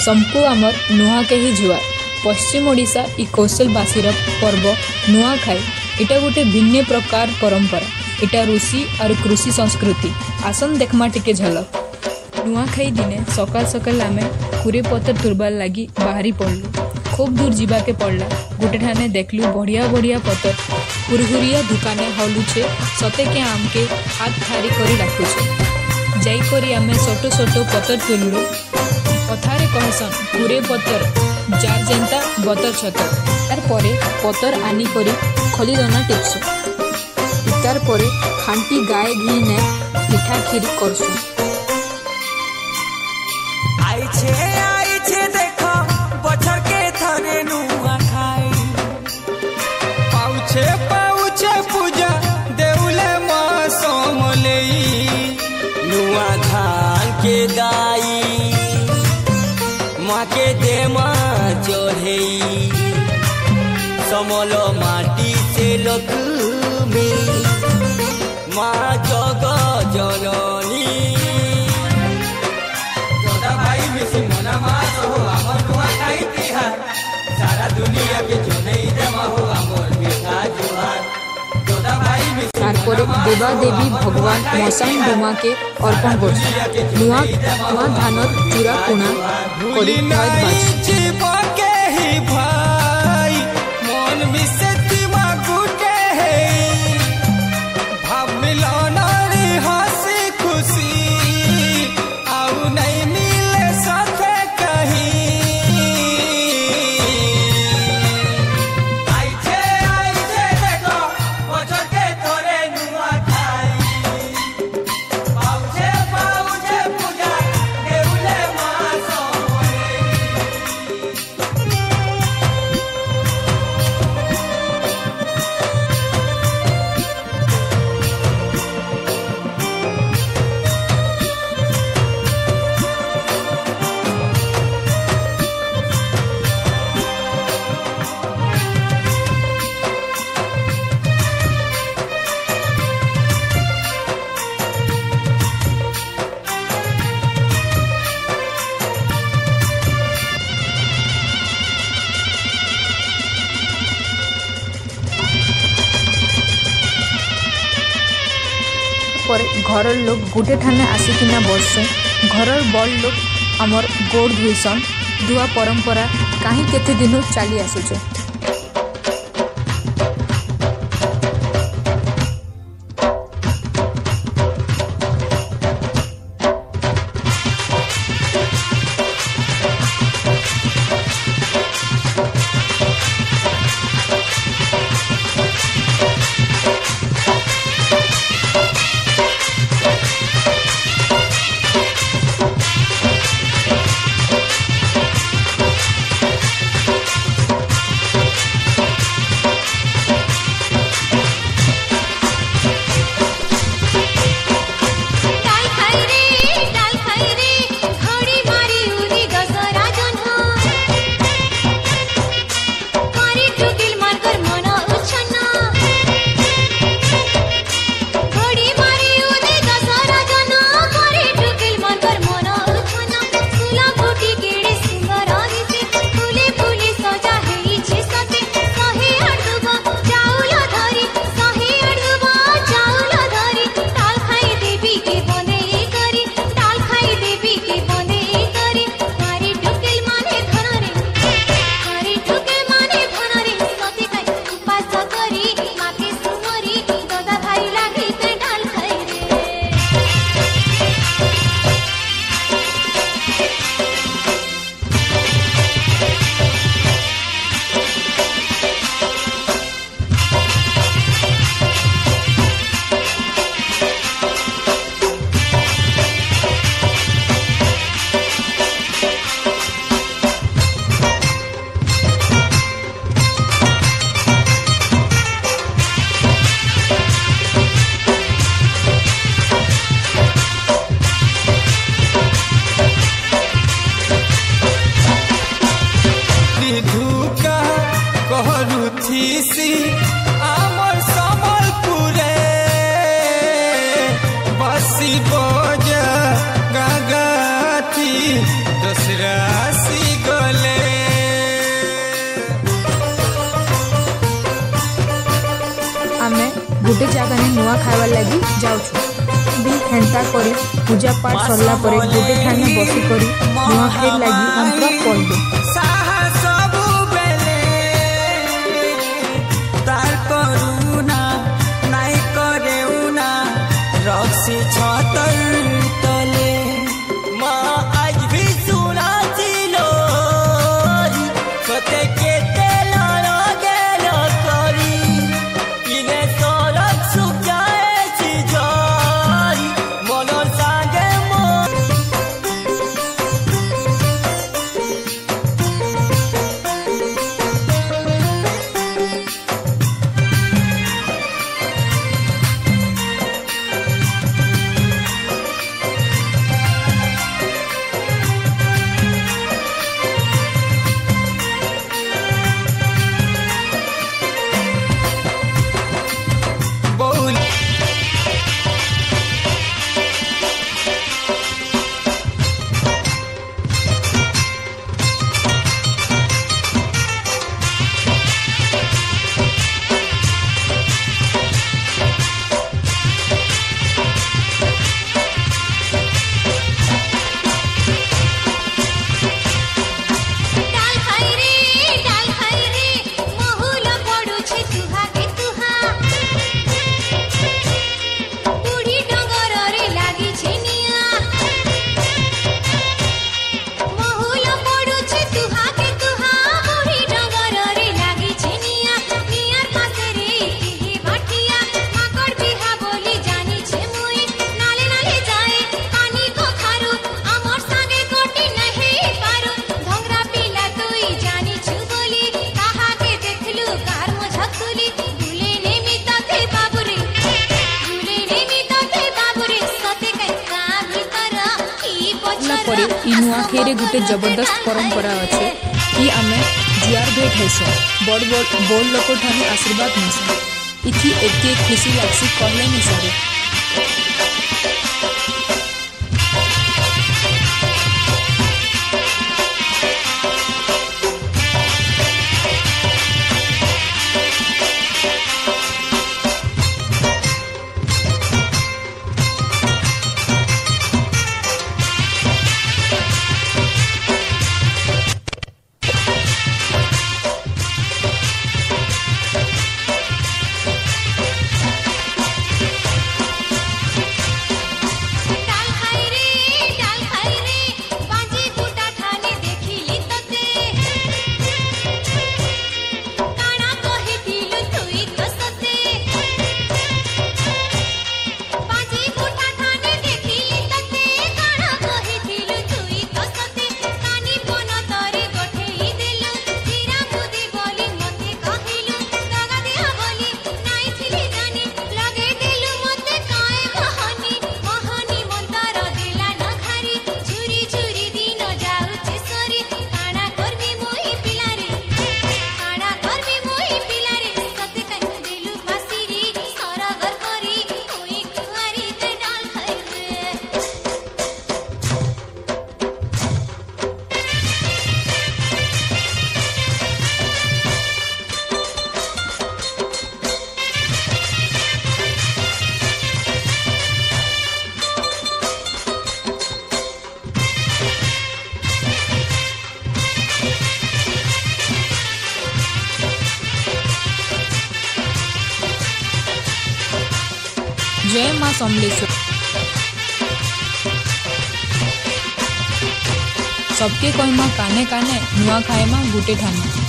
समको आमर नुआखाई जुआर पश्चिम ओडिशा इ कौशलवासी पर्व नुआखाई इटा गोटे भिन्न प्रकार परंपरा। इटा ऋषि और कृषि संस्कृति। आसन देखमा टिके झलक। नुआखाई दिने सकाल सकाल आमे कुरे पतर तुरबार लगी बाहरी पड़लु। खूब दूर जीवा के पड़ला। गोटे ठाने देखलु बढ़िया बढ़िया पतर हुरहुरिया दुकाने हलुछे सते के आमके हाथ थारी करी राखुछे। जाई करी आमे छोटो छोटो पतर तुलु। कथारे कहसन कुरे पतर जार जेंता बतर छतर। तार परे पतर आनी करी खलीदना टिपसु। तार परे खांटी गाय घी ने पिठा खीरी करसु। आइछे देखो बछर के थरे नुआखाई। पाउछे पाउछे पूजा देउले माँ सोमलेई। नुआ धान के दाई माँ के दे माँ चढ़ेई। समलो माटी से लक्ष्मी माँ जग जननी। जोदा भाई मिसी मना मास हो आमर नुआखाई तिहार। सारा दुनिया के जनई देमा हो आमर मीठा जुहार। जोदा भाई मिसी तारपरे देवा देवी भगवान मसान डुमा के अर्पण करछन। नुआ धानर चूरा कुणा करी भात बाज। भाई मन मिसे तिमा गुटे है। भाव मिलाना रे हंसी खुशी आउ नहीं मिले साथे कहीं। आइछे देखो बछर के थोरे नुआखाई। पाउछे पाउछे पूजा देउले माँ सोमलेई। पर घर लोग गोटे ठाने आसिकिना बसु। घर बड़ लोग आमर गोड़ धुईसन। दुआ परंपरा कहीं केते दिनों चली आसुचे। कहरुथीसी आमर समलपुरे बसी बजा गागाथी दसरासी गोटे जगह ने नुआ खाइबार लगी जाऊँ भी हेन्ता करी पूजा पाठ सरला परे गोटे ठाने बसी करी नुआ खाई लगी मंत्र पढ़बे। नुआखाई गोटे जबरदस्त परंपरा अच्छे कि आमे जुआर भेट हेसु बड़ लोक ठानी आशीर्वाद नेसु इथि एते खुशी लागसी कहले नि सारे। जय मां समलेश्वर। सबके कहमा काने काने नुआ खाए मां गुटे ठाने।